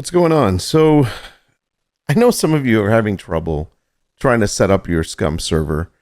What's going on? So I know some of you are having trouble trying to set up your SCUM server.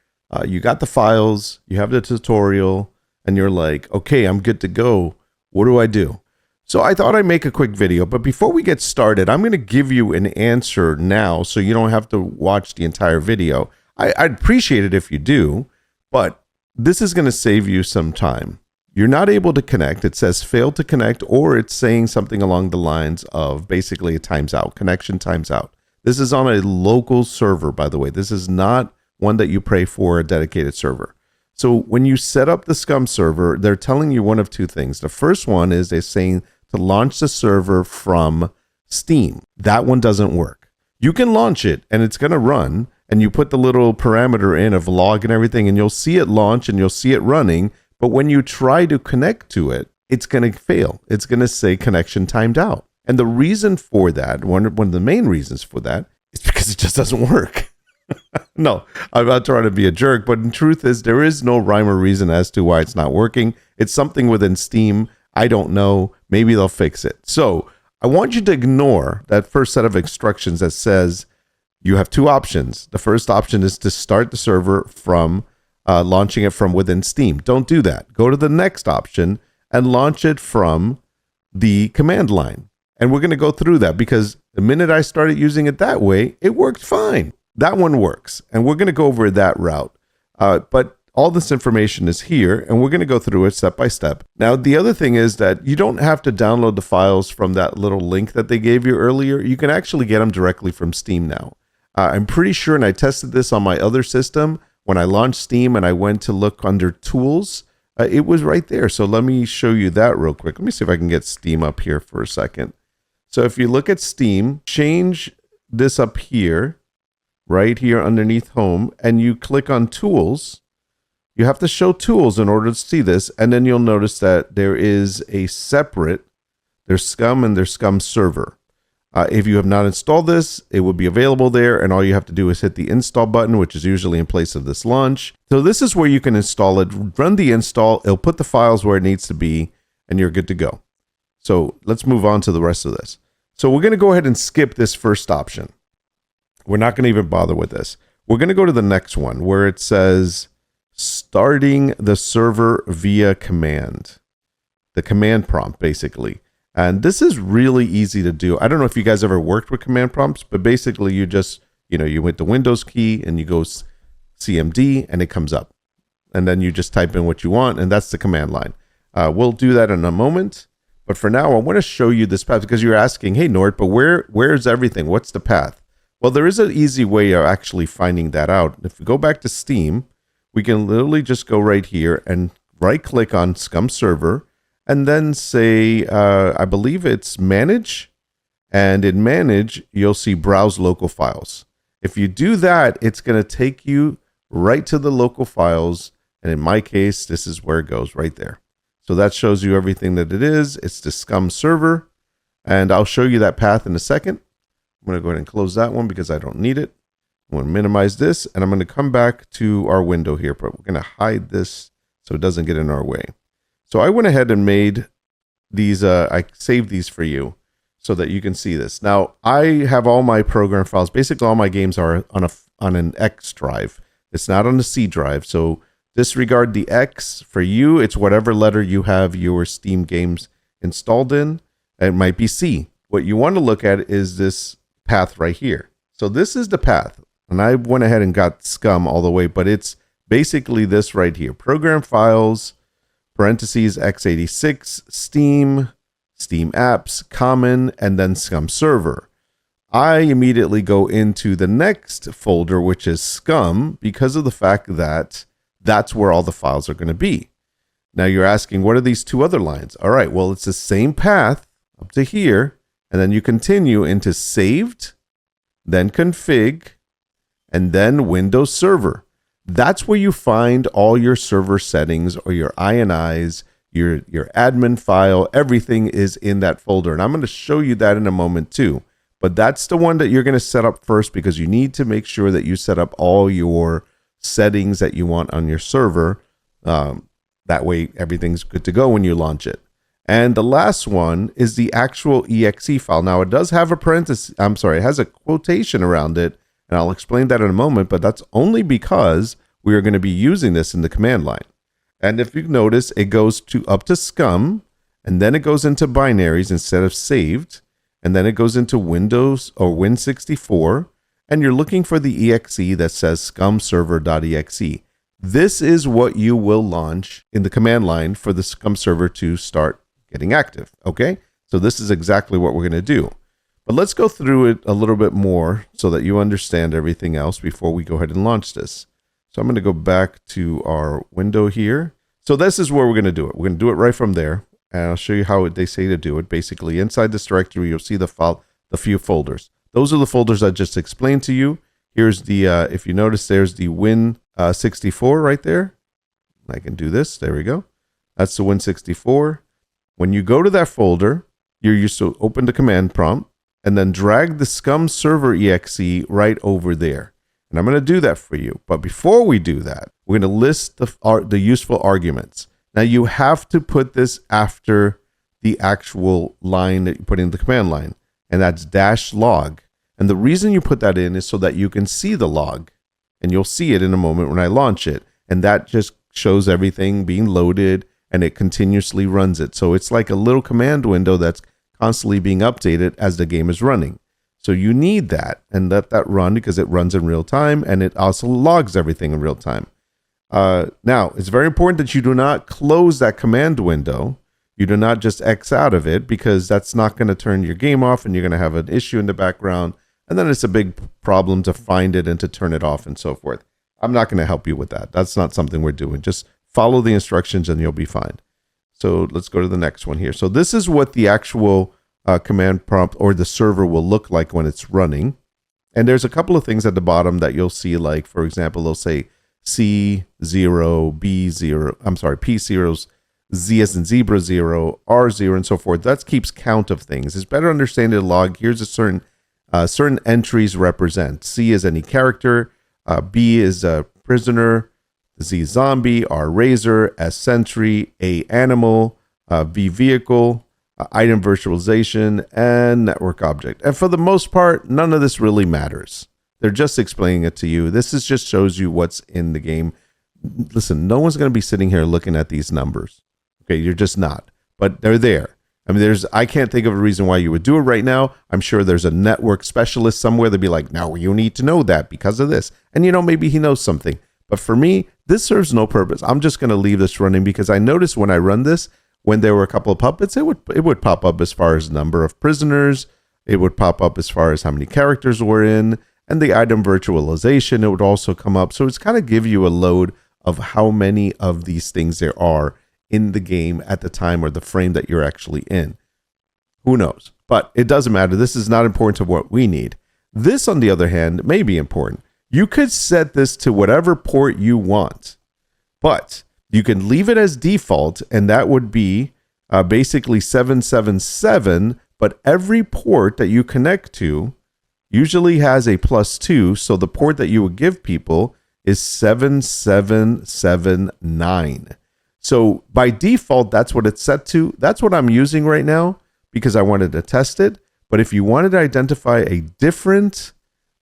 You got the files, you have the tutorial, and you're like, okay, I'm good to go. What do I do? So I thought I'd make a quick video, but before we get started, I'm going to give you an answer now so you don't have to watch the entire video. I'd appreciate it if you do, but this is going to save you some time. You're not able to connect. It says failed to connect, or it's saying something along the lines of basically a times out, connection times out. This is on a local server, by the way. This is not one that you pay for a dedicated server. So when you set up the SCUM server, they're telling you one of two things. The first one is they're saying to launch the server from Steam. That one doesn't work. You can launch it and it's going to run, and you put the little parameter in of log and everything, and you'll see it launch and you'll see it running. But when you try to connect to it, it's going to fail. It's going to say connection timed out. And the reason for that, one of the main reasons for that, is because it just doesn't work. No, I'm not trying to be a jerk, but the truth is there is no rhyme or reason as to why it's not working. It's something within Steam. I don't know. Maybe they'll fix it. So I want you to ignore that first set of instructions that says you have two options. The first option is to start the server from launching it from within Steam. Don't do that. Go to the next option and launch it from the command line. And we're going to go through that because the minute I started using it that way, it worked fine. That one works. And we're going to go over that route. But all this information is here, and we're going to go through it step by step. Now, the other thing is that you don't have to download the files from that little link that they gave you earlier. You can actually get them directly from Steam now. I'm pretty sure, and I tested this on my other system, when I launched Steam and I went to look under tools, it was right there. So let me show you that real quick. Let me see if I can get Steam up here for a second. So if you look at Steam, change this up here, right here underneath home, and you click on tools. You have to show tools in order to see this. And then you'll notice that there is a separate, there's SCUM and there's SCUM server. If you have not installed this, it will be available there, and all you have to do is hit the install button, which is usually in place of this launch. So this is where you can install it. Run the install. It'll put the files where it needs to be, and you're good to go. So let's move on to the rest of this. So we're going to go ahead and skip this first option. We're not going to even bother with this. We're going to go to the next one where it says starting the server via command. The command prompt, basically. And this is really easy to do. I don't know if you guys ever worked with command prompts, but basically you just, you hit the Windows key and you go CMD and it comes up. And then you just type in what you want, and that's the command line. We'll do that in a moment. But for now, I want to show you this path because you're asking, hey, Nord, but where's everything? What's the path? Well, there is an easy way of actually finding that out. If we go back to Steam, we can literally just go right here and right click on SCUM server. And then say, I believe it's manage. And in manage, you'll see browse local files. If you do that, it's going to take you right to the local files. And in my case, this is where it goes right there. So that shows you everything that it is. It's the SCUM server. And I'll show you that path in a second. I'm going to go ahead and close that one because I don't need it. I'm going to minimize this. And I'm going to come back to our window here. But we're going to hide this so it doesn't get in our way. So I went ahead and made these, I saved these for you so that you can see this. Now, I have all my program files. Basically, all my games are on an X drive. It's not on the C drive. So disregard the X. For you, it's whatever letter you have your Steam games installed in. It might be C. What you want to look at is this path right here. So this is the path. And I went ahead and got SCUM all the way, but it's basically this right here. Program files, parentheses, x86, Steam, Steam apps, common, and then SCUM server. I immediately go into the next folder, which is SCUM, because of the fact that that's where all the files are going to be. Now you're asking, what are these two other lines? All right, well, it's the same path up to here, and then you continue into saved, then config, and then Windows Server. That's where you find all your server settings or your INIs, your admin file. Everything is in that folder. And I'm going to show you that in a moment too. But that's the one that you're going to set up first because you need to make sure that you set up all your settings that you want on your server. That way everything's good to go when you launch it. And the last one is the actual exe file. Now it does have a parenthesis, it has a quotation around it, and I'll explain that in a moment, but that's only because we are going to be using this in the command line. And if you notice, it goes up to SCUM, and then it goes into binaries instead of saved, and then it goes into Windows or Win64, and you're looking for the exe that says scumserver.exe. This is what you will launch in the command line for the SCUM server to start getting active, okay? So this is exactly what we're going to do. But let's go through it a little bit more so that you understand everything else before we go ahead and launch this. So I'm going to go back to our window here. So this is where we're going to do it. We're going to do it right from there. And I'll show you how they say to do it. Basically, inside this directory, you'll see the few folders. Those are the folders I just explained to you. Here's the, if you notice, there's the Win64 right there. I can do this. There we go. That's the Win64. When you go to that folder, you're used to open the command prompt and then drag the SCUM server exe right over there. And I'm going to do that for you. But before we do that, we're going to list the useful arguments. Now you have to put this after the actual line that you put in the command line, and that's -log. And the reason you put that in is so that you can see the log, and you'll see it in a moment when I launch it. And that just shows everything being loaded, and it continuously runs it. So it's like a little command window that's constantly being updated as the game is running. So you need that, and let that run because it runs in real time, and it also logs everything in real time. Now, it's very important that you do not close that command window. You do not just X out of it, because that's not going to turn your game off, and you're going to have an issue in the background. And then it's a big problem to find it and to turn it off and so forth. I'm not going to help you with that. That's not something we're doing. Just follow the instructions and you'll be fine. So let's go to the next one here. So this is what the actual command prompt or the server will look like when it's running. And there's a couple of things at the bottom that you'll see, like, for example, they'll say C0, B0, P0, Z as in zebra 0, R0, and so forth. That keeps count of things. It's better understanding the log. Here's a certain entries represent. C is any character, B is a prisoner, Z zombie, R razor, S sentry, A animal, V vehicle, item virtualization, and network object. And for the most part, none of this really matters. They're just explaining it to you. This is just shows you what's in the game. Listen, no one's going to be sitting here looking at these numbers. Okay, you're just not. But they're there. I mean, I can't think of a reason why you would do it right now. I'm sure there's a network specialist somewhere that'd be like, no, you need to know that because of this. And, maybe he knows something. But for me, this serves no purpose. I'm just going to leave this running because I noticed when I run this, when there were a couple of puppets, it would pop up as far as number of prisoners. It would pop up as far as how many characters were in. And the item virtualization, it would also come up. So it's kind of give you a load of how many of these things there are in the game at the time or the frame that you're actually in. Who knows? But it doesn't matter. This is not important to what we need. This, on the other hand, may be important. You could set this to whatever port you want, but you can leave it as default, and that would be basically 777, but every port that you connect to usually has a +2, so the port that you would give people is 7779. So by default, that's what it's set to. That's what I'm using right now because I wanted to test it. But if you wanted to identify a different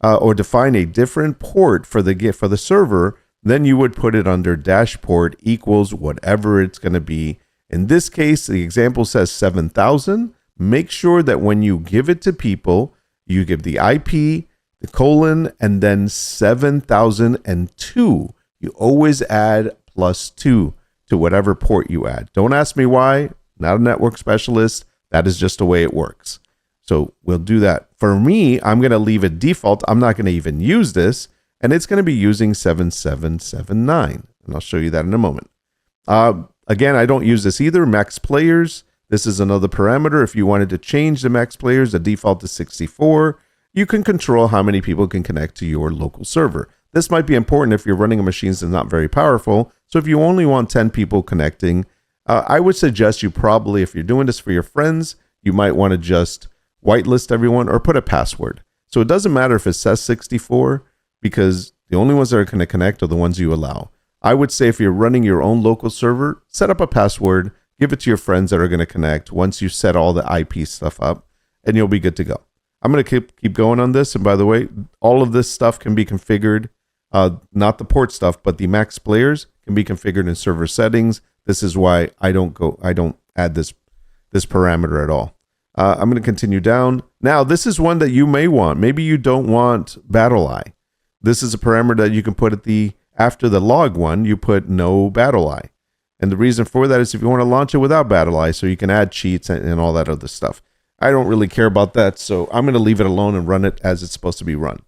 or define a different port for the server, then you would put it under -port equals whatever it's going to be. In this case, the example says 7,000. Make sure that when you give it to people, you give the IP, the colon, and then 7002. You always add +2 to whatever port you add. Don't ask me why. Not a network specialist. That is just the way it works. So we'll do that. For me, I'm going to leave it default. I'm not going to even use this. And it's going to be using 7779. And I'll show you that in a moment. Again, I don't use this either. Max players. This is another parameter. If you wanted to change the max players, the default is 64. You can control how many people can connect to your local server. This might be important if you're running a machine that's not very powerful. So if you only want 10 people connecting, I would suggest you probably, if you're doing this for your friends, you might want to just whitelist everyone or put a password. So it doesn't matter if it says 64 because the only ones that are going to connect are the ones you allow. I would say if you're running your own local server, set up a password, give it to your friends that are going to connect once you set all the IP stuff up, and you'll be good to go. I'm going to keep going on this. And by the way, all of this stuff can be configured, not the port stuff, but the max players can be configured in server settings. This is why I don't add this parameter at all. I'm going to continue down. Now, this is one that you may want. Maybe you don't want BattleEye. This is a parameter that you can put after the log one, you put no BattleEye. And the reason for that is if you want to launch it without BattleEye, so you can add cheats and all that other stuff. I don't really care about that, so I'm going to leave it alone and run it as it's supposed to be run.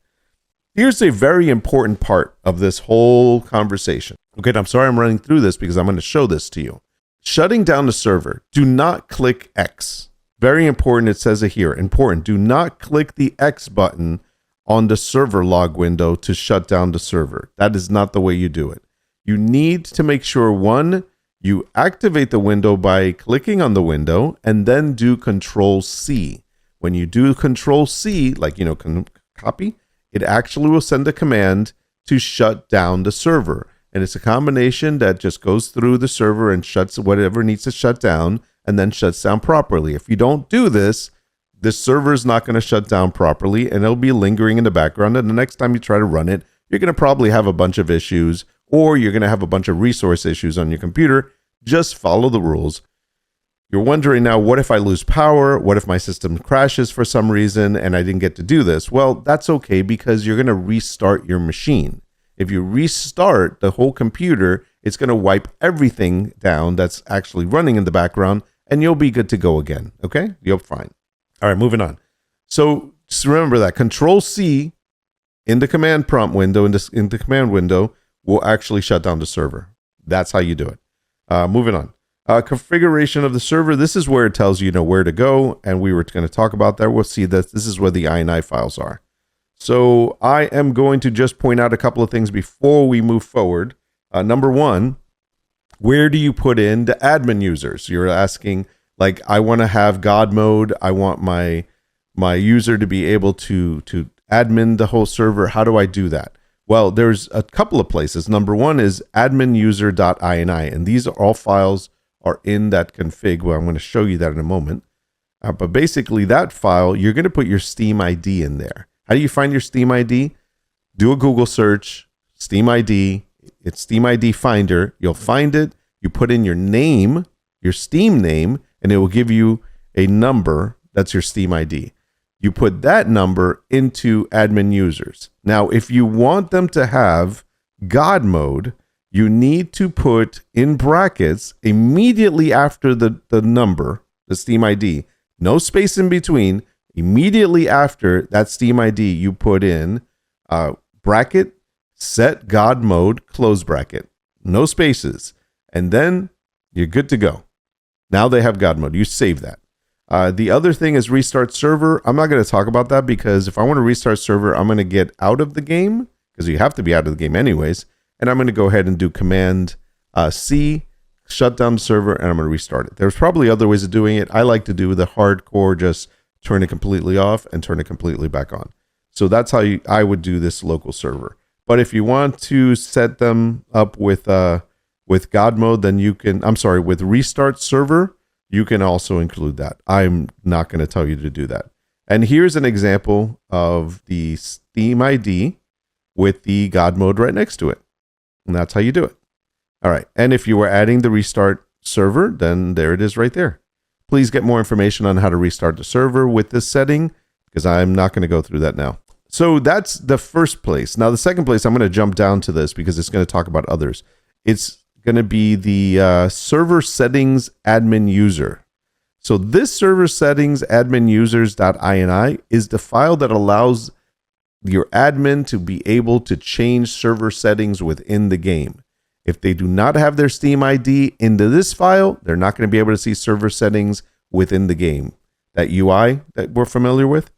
Here's a very important part of this whole conversation. Okay, I'm sorry I'm running through this because I'm going to show this to you. Shutting down the server, do not click X. Very important, it says it here. Important, do not click the X button on the server log window to shut down the server. That is not the way you do it. You need to make sure, one, you activate the window by clicking on the window and then do Control-C. When you do Control-C, like, copy, it actually will send a command to shut down the server. And it's a combination that just goes through the server and shuts whatever needs to shut down and then shuts down properly. If you don't do this, the server is not going to shut down properly and it'll be lingering in the background. And the next time you try to run it, you're going to probably have a bunch of issues, or you're going to have a bunch of resource issues on your computer. Just follow the rules. You're wondering now, what if I lose power? What if my system crashes for some reason and I didn't get to do this? Well, that's okay because you're going to restart your machine. If you restart the whole computer, it's going to wipe everything down that's actually running in the background and you'll be good to go again. Okay? You'll be fine. All right, moving on. So just remember that Control-C in the command prompt window, in the command window, will actually shut down the server. That's how you do it. Moving on. Configuration of the server. This is where it tells you, where to go, and we were going to talk about that. We'll see that this is where the INI files are. So I am going to just point out a couple of things before we move forward. Number one, where do you put in the admin users? You're asking, like, I want to have God mode. I want my user to be able to admin the whole server. How do I do that? Well, there's a couple of places. Number one is adminuser.ini, and these are all files are in that config. Well, I'm going to show you that in a moment. But basically, that file, you're going to put your Steam ID in there. How do you find your Steam ID? Do a Google search, Steam ID. It's Steam ID Finder. You'll find it. You put in your name, your Steam name, and it will give you a number. That's your Steam ID. You put that number into admin users. Now, if you want them to have God mode, you need to put in brackets immediately after the number, the Steam ID, no space in between. Immediately after that Steam ID, you put in bracket, set God mode, close bracket, no spaces. And then you're good to go. Now they have God mode. You save that. The other thing is restart server. I'm not going to talk about that because if I want to restart server, I'm going to get out of the game because you have to be out of the game anyways. And I'm going to go ahead and do Command C, shut down the server, and I'm going to restart it. There's probably other ways of doing it. I like to do the hardcore, just turn it completely off and turn it completely back on. So that's how I would do this local server. But if you want to set them up with God mode, then you can, with restart server, you can also include that. I'm not going to tell you to do that. And here's an example of the Steam ID with the God mode right next to it. And that's how you do it. All right. And if you were adding the restart server, then there it is right there. Please get more information on how to restart the server with this setting because I'm not going to go through that now. So that's the first place. Now, the second place, I'm going to jump down to this because it's going to talk about others. It's going to be the server settings admin user. So this server settings admin users.ini is the file that allows your admin to be able to change server settings within the game. If they do not have their Steam ID into this file, they're not going to be able to see server settings within the game. That UI that we're familiar with.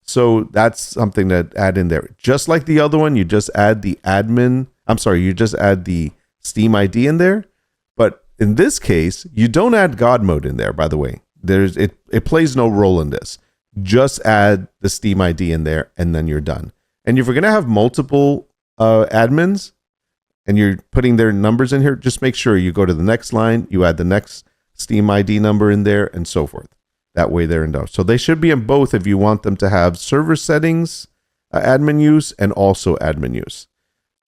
So that's something to add in there. Just like the other one, you just add the you just add the Steam ID in there. But in this case, you don't add God mode in there, by the way. It plays no role in this. Just add the Steam ID in there and then you're done. And if you're going to have multiple admins and you're putting their numbers in here, just make sure you go to the next line, you add the next Steam ID number in there, and so forth. That way they're in those. So they should be in both if you want them to have server settings, admin use, and also admin use.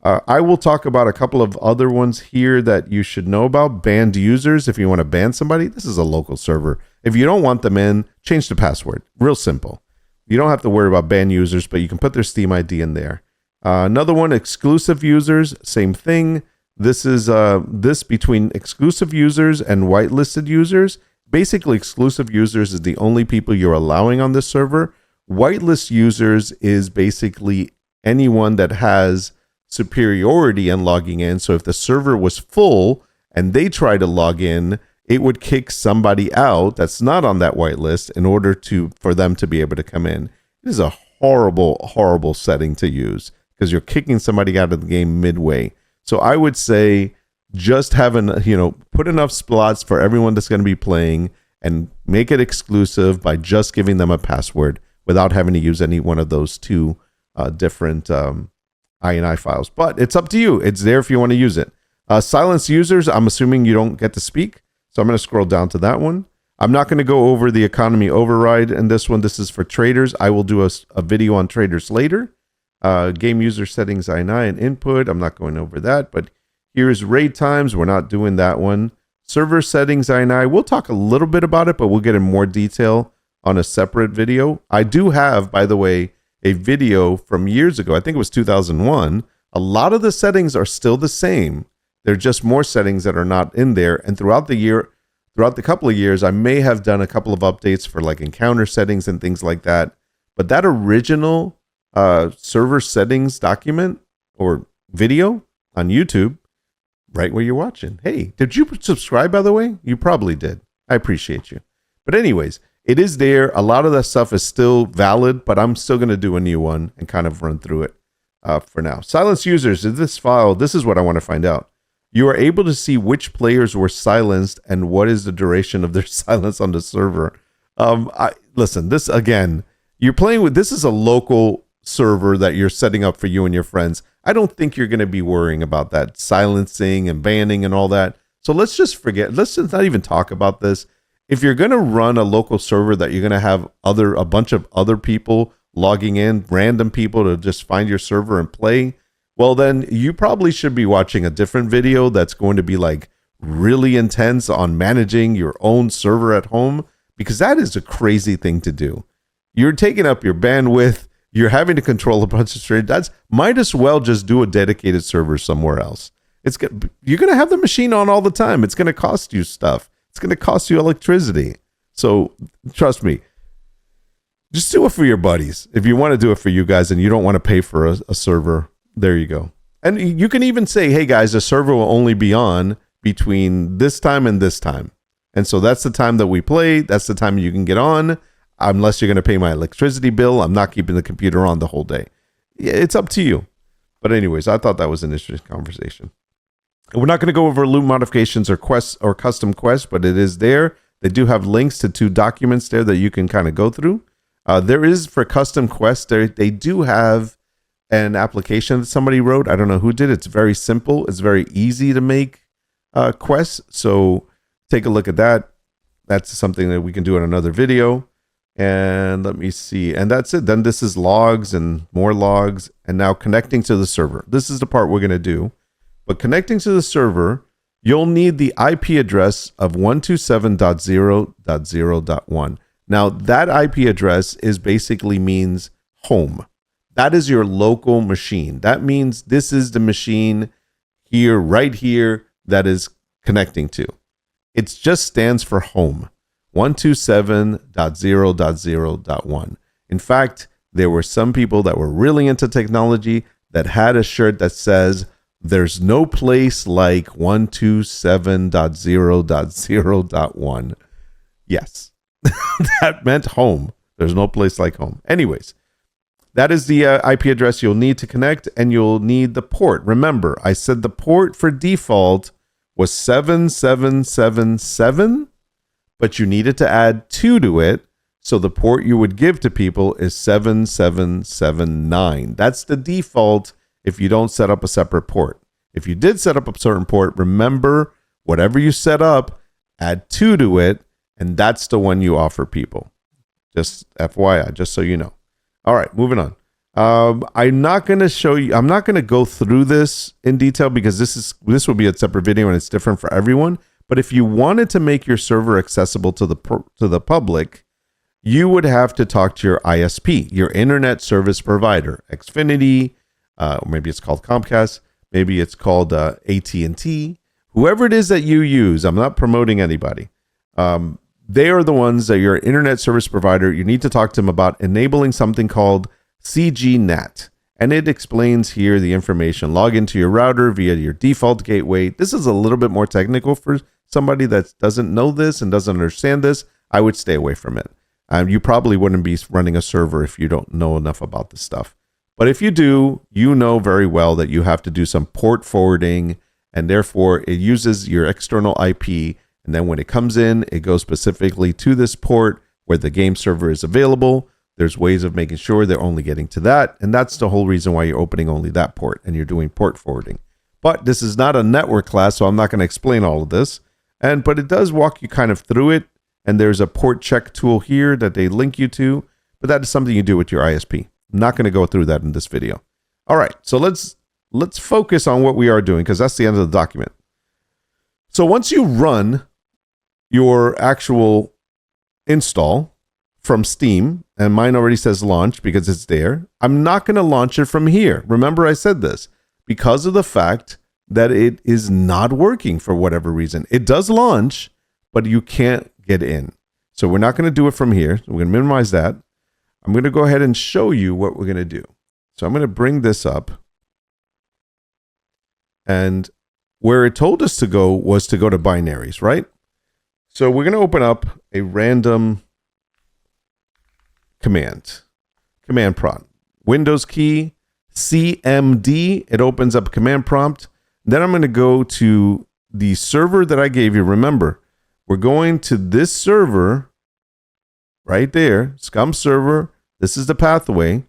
I will talk about a couple of other ones here that you should know about. Banned users, if you want to ban somebody, this is a local server. If you don't want them in, change the password. Real simple. You don't have to worry about banned users, but you can put their Steam ID in there. Another one, exclusive users, same thing. This is this between exclusive users and whitelisted users. Basically, exclusive users is the only people you're allowing on this server. Whitelist users is basically anyone that has superiority in logging in. So if the server was full and they try to log in, it would kick somebody out that's not on that whitelist in order for them to be able to come in. It is a horrible, horrible setting to use because you're kicking somebody out of the game midway. So I would say just put enough slots for everyone that's going to be playing and make it exclusive by just giving them a password without having to use any one of those two different INI files. But it's up to you. It's there if you want to use it. Silence users, I'm assuming you don't get to speak. So I'm going to scroll down to that one. I'm not going to go over the economy override in this one. This is for traders. I will do a video on traders later. Game user settings INI and input. I'm not going over that, but here's raid times. We're not doing that one. Server settings INI. We'll talk a little bit about it, but we'll get in more detail on a separate video. I do have, by the way, a video from years ago. I think it was 2001. A lot of the settings are still the same. They're just more settings that are not in there. And throughout the couple of years, I may have done a couple of updates for like encounter settings and things like that. But that original server settings document or video on YouTube, right where you're watching. Hey, did you subscribe, by the way? You probably did. I appreciate you. But anyways, it is there. A lot of that stuff is still valid, but I'm still going to do a new one and kind of run through it for now. Silence users, in this file, this is what I want to find out. You are able to see which players were silenced and what is the duration of their silence on the server. Listen, this again, you're playing with, this is a local server that you're setting up for you and your friends. I don't think you're going to be worrying about that silencing and banning and all that. So let's just forget. Let's just not even talk about this. If you're going to run a local server that you're going to have a bunch of other people logging in, random people to just find your server and play, well, then you probably should be watching a different video that's going to be like really intense on managing your own server at home, because that is a crazy thing to do. You're taking up your bandwidth. You're having to control a bunch of straight. That's might as well just do a dedicated server somewhere else. You're going to have the machine on all the time. It's going to cost you stuff. It's going to cost you electricity. So trust me, just do it for your buddies. If you want to do it for you guys and you don't want to pay for a server, there you go. And you can even say, hey guys, the server will only be on between this time and this time. And so that's the time that we play. That's the time you can get on. Unless you're going to pay my electricity bill, I'm not keeping the computer on the whole day. Yeah, it's up to you. But anyways, I thought that was an interesting conversation. We're not going to go over loot modifications or quests or custom quests, but it is there. They do have links to 2 documents there that you can kind of go through. There is for custom quests, they do have an application that somebody wrote. I don't know who did it. It's very simple. It's very easy to make quests. So take a look at that. That's something that we can do in another video. And let me see. And that's it. Then this is logs and more logs. And now connecting to the server. This is the part we're going to do. But connecting to the server, you'll need the IP address of 127.0.0.1. Now, that IP address is basically means home. That is your local machine. That means this is the machine here, right here, that is connecting to. It just stands for home. 127.0.0.1. In fact, there were some people that were really into technology that had a shirt that says, there's no place like 127.0.0.1. Yes, that meant home. There's no place like home. Anyways, that is the IP address you'll need to connect, and you'll need the port. Remember, I said the port for default was 7777, but you needed to add 2 to it. So the port you would give to people is 7779. That's the default if you don't set up a separate port. If you did set up a certain port, remember, whatever you set up, add 2 to it, and that's the one you offer people. Just FYI, just so you know. All right, moving on. I'm not going to show you, I'm not going to go through this in detail because this will be a separate video and it's different for everyone. But if you wanted to make your server accessible to the public, you would have to talk to your ISP, your internet service provider, Xfinity, or maybe it's called Comcast, maybe it's called AT&T, whoever it is that you use. I'm not promoting anybody. They are the ones that your internet service provider, you need to talk to them about enabling something called CGNAT. And it explains here the information. Log into your router via your default gateway. This is a little bit more technical for somebody that doesn't know this and doesn't understand this. I would stay away from it. You probably wouldn't be running a server if you don't know enough about this stuff. But if you do, you know very well that you have to do some port forwarding, and therefore it uses your external IP. And then when it comes in, it goes specifically to this port where the game server is available. There's ways of making sure they're only getting to that. And that's the whole reason why you're opening only that port and you're doing port forwarding. But this is not a network class, so I'm not going to explain all of this. But it does walk you kind of through it. And there's a port check tool here that they link you to. But that is something you do with your ISP. I'm not going to go through that in this video. All right, so let's focus on what we are doing because that's the end of the document. So once you run your actual install from Steam, and mine already says launch because it's there, I'm not going to launch it from here. Remember I said this because of the fact that it is not working for whatever reason. It does launch, but you can't get in. So we're not going to do it from here. We're going to minimize that. I'm going to go ahead and show you what we're going to do. So I'm going to bring this up. And where it told us to go was to go to binaries, right? So we're going to open up a random command prompt. Windows key, CMD. It opens up command prompt. Then I'm going to go to the server that I gave you. Remember, we're going to this server right there, SCUM server. This is the pathway.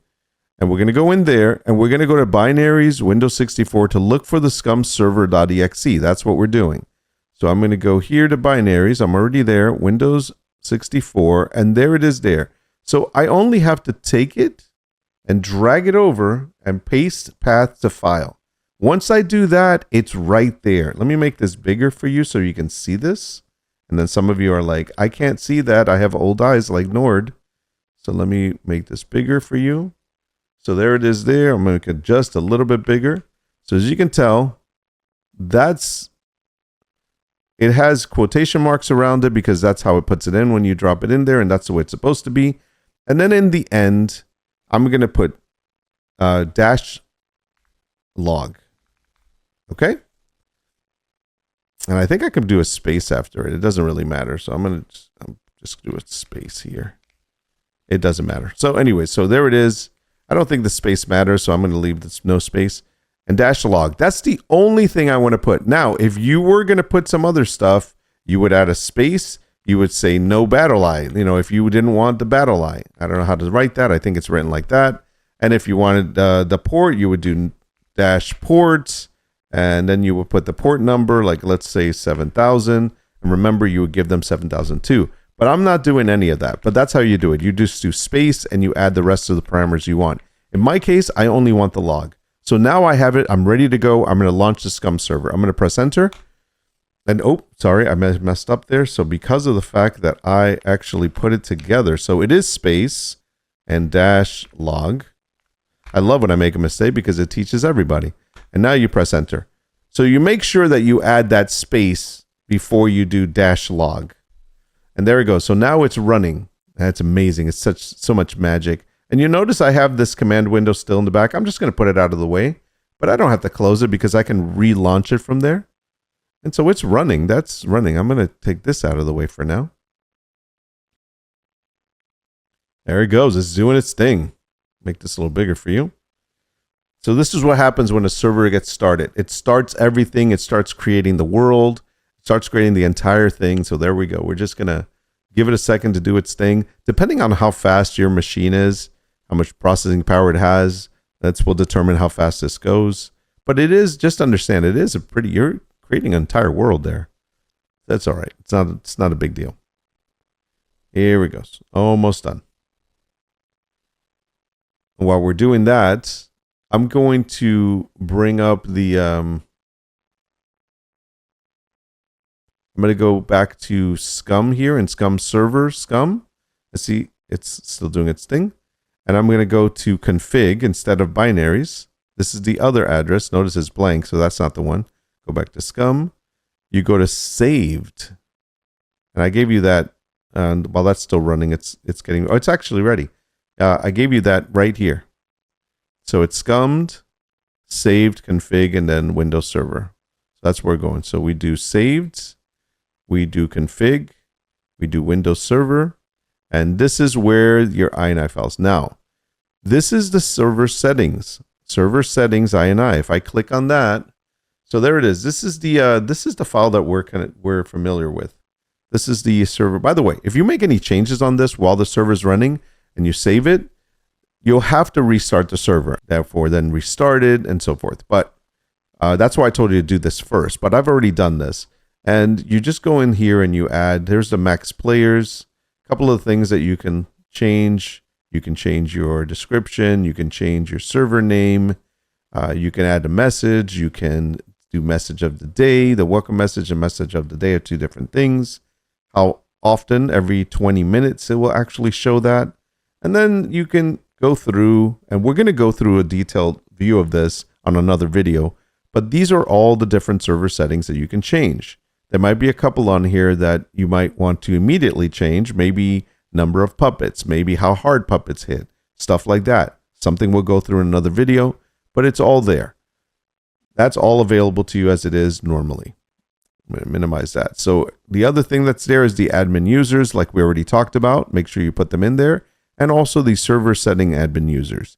And we're going to go in there and we're going to go to binaries, Windows 64 to look for the SCUM server.exe. That's what we're doing. So I'm going to go here to binaries. I'm already there, Windows 64, and there it is there. So I only have to take it and drag it over and paste path to file. Once I do that, it's right there. Let me make this bigger for you so you can see this. And then some of you are like, I can't see that. I have old eyes like Nord. So let me make this bigger for you. So there it is there. I'm going to make it just a little bit bigger. So as you can tell, it has quotation marks around it because that's how it puts it in when you drop it in there. And that's the way it's supposed to be. And then in the end, I'm going to put dash log. Okay. And I think I can do a space after it. It doesn't really matter. So I'm just do a space here. It doesn't matter. So anyway, so there it is. I don't think the space matters, so I'm going to leave this no space. And dash log. That's the only thing I want to put. Now, if you were going to put some other stuff, you would add a space. You would say no battle eye. You know, if you didn't want the battle eye. I don't know how to write that. I think it's written like that. And if you wanted the port, you would do dash ports. And then you would put the port number, like let's say 7,000. And remember, you would give them 7,002. But I'm not doing any of that. But that's how you do it. You just do space and you add the rest of the parameters you want. In my case, I only want the log. So now I have it. I'm ready to go. I'm going to launch the SCUM server. I'm going to press enter. And oh, sorry, I messed up there. So because of the fact that I actually put it together, so it is space and dash log. I love when I make a mistake because it teaches everybody. And now you press enter. So you make sure that you add that space before you do dash log. And there it goes. So now it's running. That's amazing. It's so much magic. And you notice I have this command window still in the back. I'm just going to put it out of the way, but I don't have to close it because I can relaunch it from there. And so it's running. That's running. I'm going to take this out of the way for now. There it goes. It's doing its thing. Make this a little bigger for you. So this is what happens when a server gets started. It starts everything. It starts creating the world. It starts creating the entire thing. So there we go. We're just going to give it a second to do its thing. Depending on how fast your machine is, how much processing power it has, that will determine how fast this goes. But it is, just understand, it is a pretty, you're creating an entire world there. That's all right. It's not a big deal. Here we go. Almost done. While we're doing that, I'm going to bring up the I'm going to go back to SCUM here in SCUM server SCUM. Let's see, it's still doing its thing. And I'm going to go to config instead of binaries. This is the other address. Notice it's blank, so that's not the one. Go back to SCUM. You go to saved. And I gave you that, and while that's still running, it's getting, oh, it's actually ready. I gave you that right here. So it's scummed, saved, config, and then Windows Server. So that's where we're going. So we do saved, we do config, we do Windows Server, and this is where your INI files. Now, this is the server settings. Server settings INI. If I click on that, so there it is. This is the file that we're familiar with. This is the server. By the way, if you make any changes on this while the server is running and you save it, you'll have to restart the server. Therefore, then restart it and so forth. But that's why I told you to do this first. But I've already done this. And you just go in here and you add, there's the max players, a couple of things that you can change. You can change your description. You can change your server name. You can add a message. You can do message of the day. The welcome message and message of the day are two different things. How often? Every 20 minutes it will actually show that. And then you can go through, and we're going to go through a detailed view of this on another video. But these are all the different server settings that you can change. There might be a couple on here that you might want to immediately change. Maybe number of puppets, maybe how hard puppets hit, stuff like that. Something we'll go through in another video, but it's all there. That's all available to you as it is normally. I'm going to minimize that. So the other thing that's there is the admin users, like we already talked about. Make sure you put them in there. And also the server setting admin users.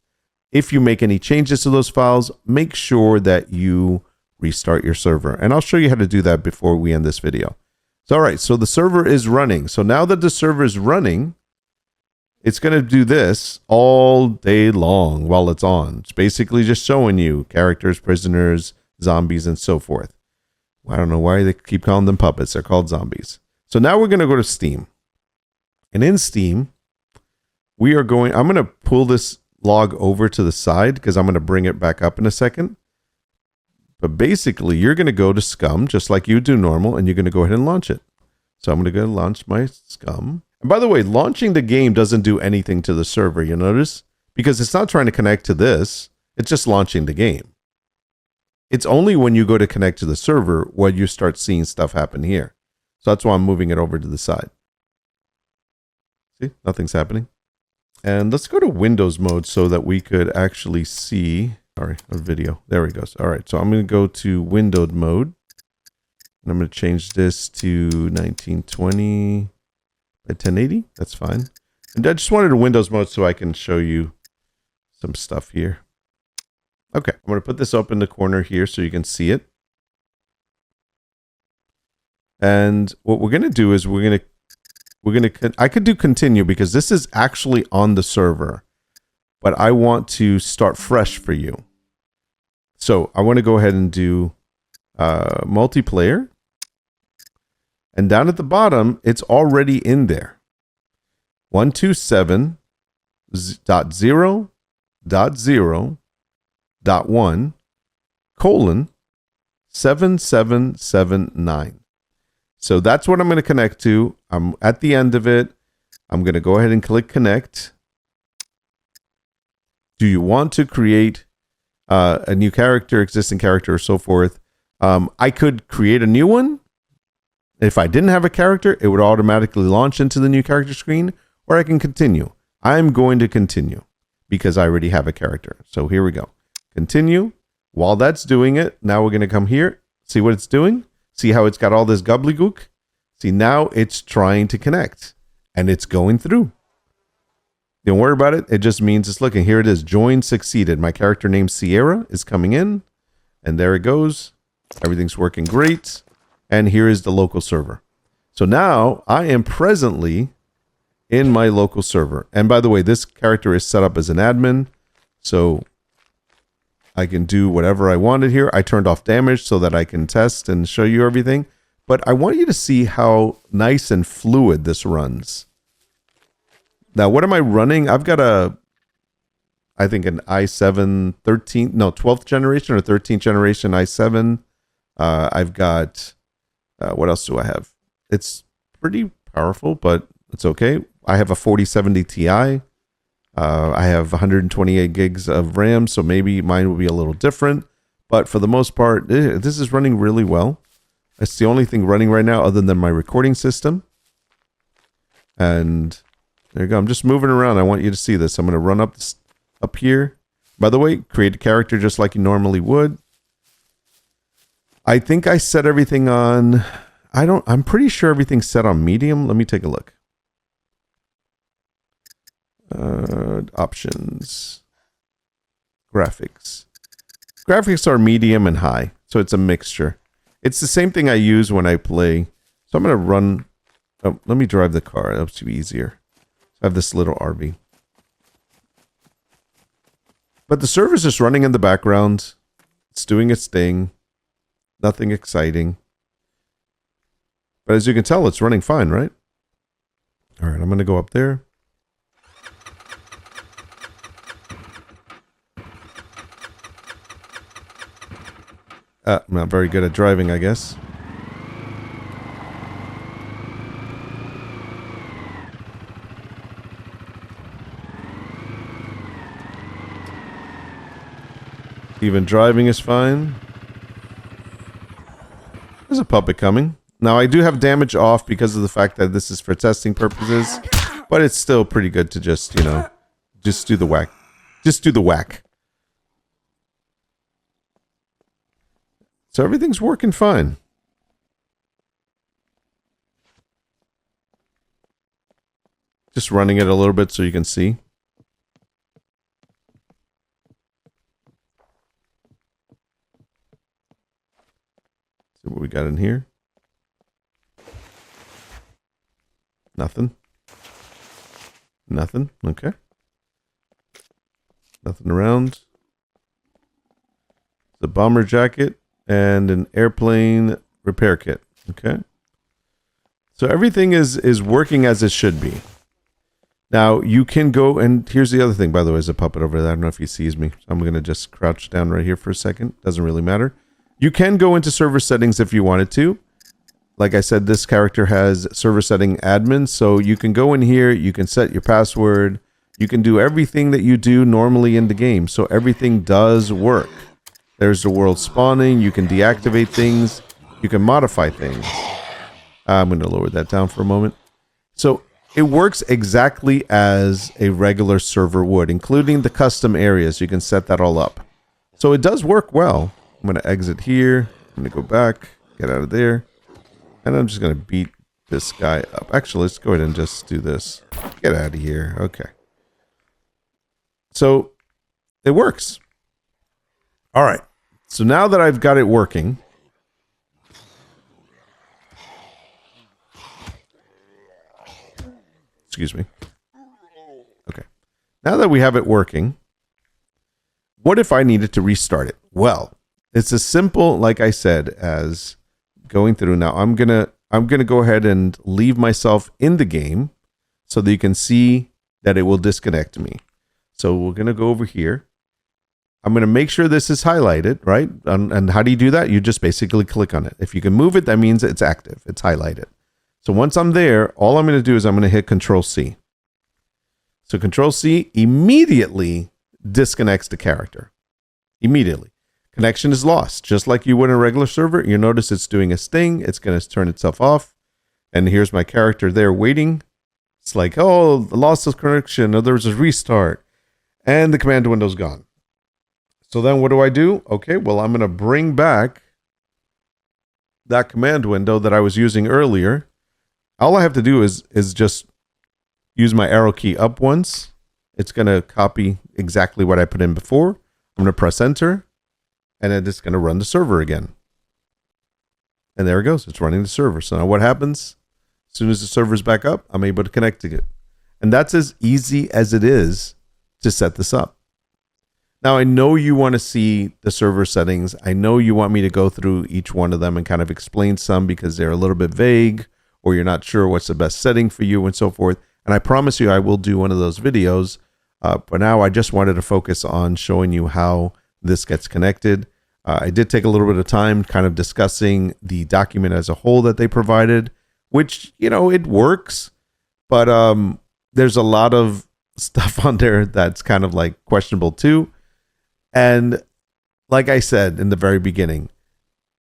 If you make any changes to those files, make sure that you restart your server. And I'll show you how to do that before we end this video. So, all right, so the server is running. So now that the server is running, it's going to do this all day long while it's on. It's basically just showing you characters, prisoners, zombies, and so forth. I don't know why they keep calling them puppets. They're called zombies. So now we're going to go to Steam. And in Steam, we are going, I'm going to pull this log over to the side because I'm going to bring it back up in a second. But basically, you're going to go to SCUM just like you do normal, and you're going to go ahead and launch it. So I'm going to go launch my SCUM. And by the way, launching the game doesn't do anything to the server, you notice? Because it's not trying to connect to this. It's just launching the game. It's only when you go to connect to the server where you start seeing stuff happen here. So that's why I'm moving it over to the side. See, nothing's happening. And let's go to Windows mode so that we could actually see, sorry, a video. There we go. All right, so I'm going to go to windowed mode. And I'm going to change this to 1920 by 1080. That's fine. And I just wanted a Windows mode so I can show you some stuff here. Okay, I'm going to put this up in the corner here so you can see it. And what we're going to do is I could do continue because this is actually on the server, but I want to start fresh for you. So I want to go ahead and do multiplayer. And down at the bottom, it's already in there. 127.0.0.1:7779. So that's what I'm going to connect to. I'm at the end of it. I'm going to go ahead and click connect. Do you want to create a new character, existing character, or so forth? I could create a new one. If I didn't have a character, it would automatically launch into the new character screen, or I can continue. I'm going to continue because I already have a character. So here we go. Continue. While that's doing it, now we're going to come here, see what it's doing. See how it's got all this gobbledygook? See, now it's trying to connect and it's going through. Don't worry about it. It just means it's looking. Here it is. Join succeeded. My character named Sierra is coming in and there it goes. Everything's working great. And here is the local server. So now I am presently in my local server. And by the way, this character is set up as an admin. So I can do whatever I wanted here. I turned off damage so that I can test and show you everything. but I want you to see how nice and fluid this runs. Now, what am I running? I've got I think an i7 12th generation or 13th generation i7. I've got, what else do I have? It's pretty powerful, but it's okay. I have a 4070 Ti. I have 128 gigs of RAM, so maybe mine will be a little different. But for the most part, this is running really well. It's the only thing running right now other than my recording system. And there you go. I'm just moving around. I want you to see this. I'm going to run up here. By the way, create a character just like you normally would. I think I set everything on... I'm pretty sure everything's set on medium. Let me take a look. Options. Graphics. Graphics are medium and high, so it's a mixture. It's the same thing I use when I play. So I'm going to run... Oh, let me drive the car. That'll be easier. I have this little RV. But the server's just running in the background. It's doing its thing. Nothing exciting. But as you can tell, it's running fine, right? All right, I'm going to go up there. I'm not very good at driving, I guess. Even driving is fine. There's a puppet coming. Now, I do have damage off because of the fact that this is for testing purposes, but it's still pretty good to just, you know, just do the whack. Just do the whack. So everything's working fine. Just running it a little bit so you can see. See what we got in here. Nothing. Nothing. Okay. Nothing around. The bomber jacket and an airplane repair kit. Okay. So everything is working as it should be. Now you can go, and here's the other thing, by the way, there's a puppet over there. I don't know if he sees me. So I'm going to just crouch down right here for a second. Doesn't really matter. You can go into server settings if you wanted to. Like I said, this character has server setting admin, so you can go in here, you can set your password, you can do everything that you do normally in the game. So everything does work. There's the world spawning, you can deactivate things, you can modify things. I'm going to lower that down for a moment. So it works exactly as a regular server would, including the custom areas. You can set that all up. So it does work well. I'm going to exit here. I'm going to go back, get out of there. And I'm just going to beat this guy up. Actually, let's go ahead and just do this. Get out of here. Okay. So it works. All right. So now that I've got it working, excuse me. Okay. Now that we have it working, what if I needed to restart it? Well, it's as simple, like I said, as going through. Now I'm gonna go ahead and leave myself in the game so that you can see that it will disconnect me. So we're gonna go over here. I'm gonna make sure this is highlighted, right? And how do you do that? You just basically click on it. If you can move it, that means it's active. It's highlighted. So once I'm there, all I'm gonna do is I'm gonna hit Control C. So Control C immediately disconnects the character. Immediately. Connection is lost, just like you would in a regular server. You notice it's doing its thing. It's going to turn itself off. And here's my character there waiting. It's like, oh, lost the connection. Oh, there was a restart. And the command window's gone. So then what do? Okay, well, I'm going to bring back that command window that I was using earlier. All I have to do is just use my arrow key up once. It's going to copy exactly what I put in before. I'm going to press enter. And then it's going to run the server again. And there it goes. It's running the server. So now what happens? As soon as the server's back up, I'm able to connect to it. And that's as easy as it is to set this up. Now, I know you want to see the server settings. I know you want me to go through each one of them and kind of explain some because they're a little bit vague or you're not sure what's the best setting for you and so forth. And I promise you I will do one of those videos. But now I just wanted to focus on showing you how this gets connected. I did take a little bit of time kind of discussing the document as a whole that they provided, which, you know, it works, but there's a lot of stuff on there that's kind of like questionable too. And like I said in the very beginning,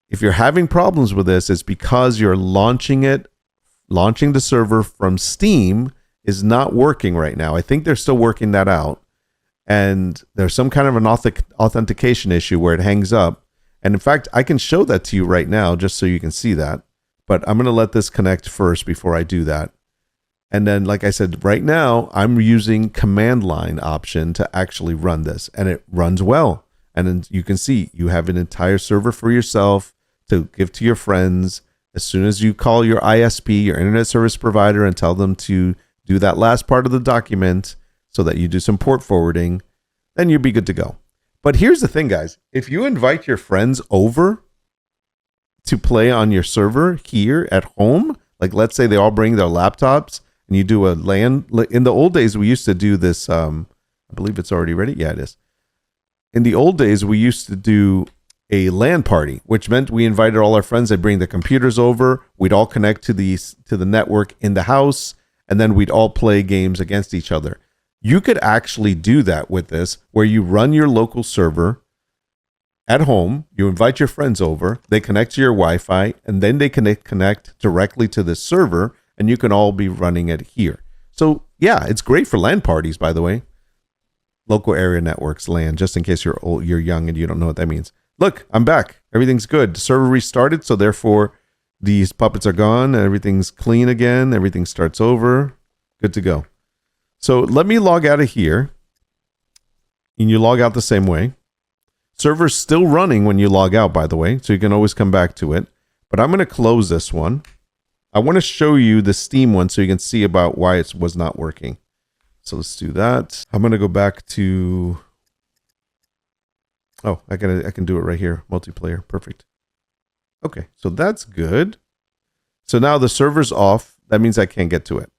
if you're having problems with this, it's because you're launching the server from Steam is not working right now. I think they're still working that out. And there's some kind of an authentication issue where it hangs up. And in fact, I can show that to you right now just so you can see that. But I'm going to let this connect first before I do that. And then, like I said, right now, I'm using command line option to actually run this. And it runs well. And then you can see you have an entire server for yourself to give to your friends. As soon as you call your ISP, your internet service provider, and tell them to do that last part of the document so that you do some port forwarding, then you'll be good to go. But here's the thing, guys. If you invite your friends over to play on your server here at home, like let's say they all bring their laptops and you do a LAN. In the old days, we used to do this. I believe it's already ready. Yeah, it is. In the old days, we used to do a LAN party, which meant we invited all our friends. They'd bring the computers over. We'd all connect to the network in the house, and then we'd all play games against each other. You could actually do that with this, where you run your local server at home, you invite your friends over, they connect to your Wi-Fi, and then they can connect directly to this server, and you can all be running it here. So yeah, it's great for LAN parties, by the way. Local area networks, LAN, just in case you're old, you're young and you don't know what that means. Look, I'm back. Everything's good. The server restarted, so therefore these puppets are gone. Everything's clean again. Everything starts over. Good to go. So let me log out of here. And you log out the same way. Server's still running when you log out, by the way, so you can always come back to it. But I'm going to close this one. I want to show you the Steam one so you can see about why it was not working. So let's do that. I'm going to go back to... Oh, I can do it right here. Multiplayer. Perfect. Okay, so that's good. So now the server's off. That means I can't get to it.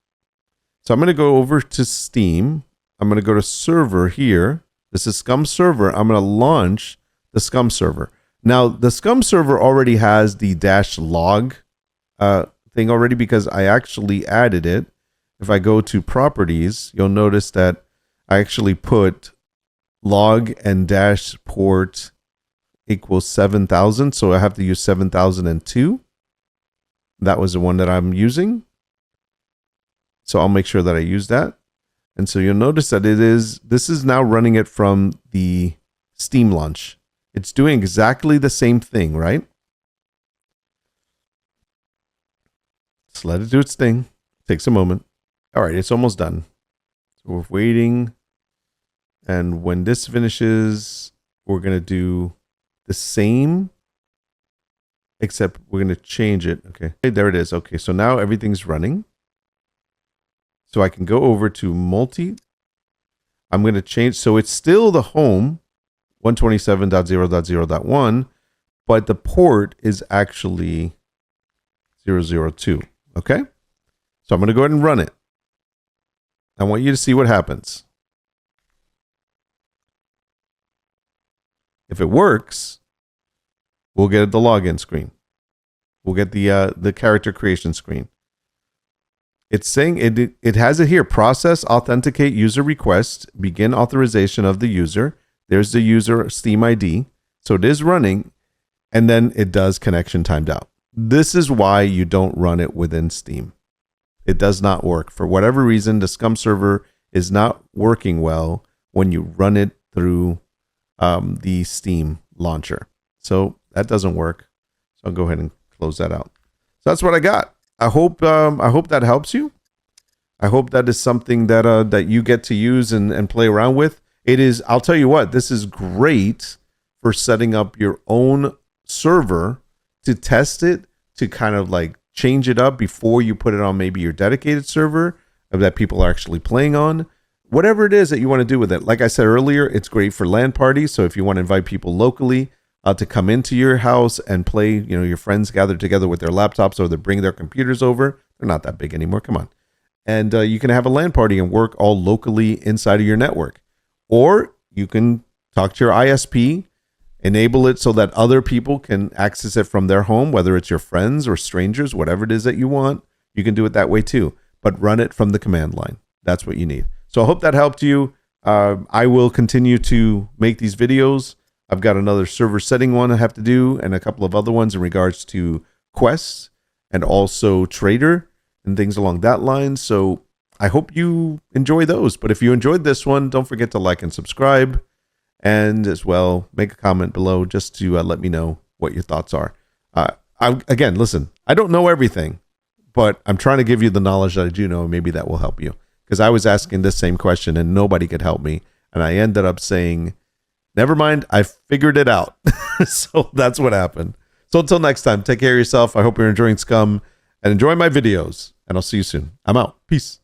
So I'm going to go over to Steam. I'm going to go to server here. This is SCUM server. I'm going to launch the SCUM server. Now, the SCUM server already has the -log thing already because I actually added it. If I go to properties, you'll notice that I actually put log and dash port equals 7,000. So I have to use 7,002. That was the one that I'm using. So I'll make sure that I use that. And so you'll notice that this is now running it from the Steam launch. It's doing exactly the same thing, right? Just let it do its thing. Takes a moment. All right, it's almost done. So we're waiting. And when this finishes, we're going to do the same, except we're going to change it. Okay, there it is. Okay, so now everything's running. So I can go over to multi. I'm going to change. So it's still the home 127.0.0.1, but the port is actually 002. Okay. So I'm going to go ahead and run it. I want you to see what happens. If it works, we'll get the login screen. We'll get the character creation screen. It's saying it has it here. Process, authenticate user request, begin authorization of the user. There's the user Steam ID. So it is running, and then it does connection timed out. This is why you don't run it within Steam. It does not work. For whatever reason, the SCUM server is not working well when you run it through the Steam launcher. So that doesn't work. So I'll go ahead and close that out. So that's what I got. I hope that helps you. I hope that is something that that you get to use and play around with. It is, I'll tell you what, this is great for setting up your own server to test it, to kind of like change it up before you put it on maybe your dedicated server that people are actually playing on. whatever it is that you want to do with it. Like I said earlier, it's great for LAN parties. So if you want to invite people locally to come into your house and play, your friends gather together with their laptops or they bring their computers over. They're not that big anymore. Come on. And you can have a LAN party and work all locally inside of your network. Or you can talk to your ISP, enable it so that other people can access it from their home, whether it's your friends or strangers, whatever it is that you want. You can do it that way too, but run it from the command line. That's what you need. So I hope that helped you. I will continue to make these videos. I've got another server setting one I have to do and a couple of other ones in regards to quests and also trader and things along that line. So I hope you enjoy those. But if you enjoyed this one, don't forget to like and subscribe, and as well make a comment below just to let me know what your thoughts are. Again, listen, I don't know everything, but I'm trying to give you the knowledge that I do know, and maybe that will help you. Because I was asking this same question and nobody could help me. And I ended up saying, never mind, I figured it out. So that's what happened. So until next time, take care of yourself. I hope you're enjoying Scum and enjoy my videos. And I'll see you soon. I'm out. Peace.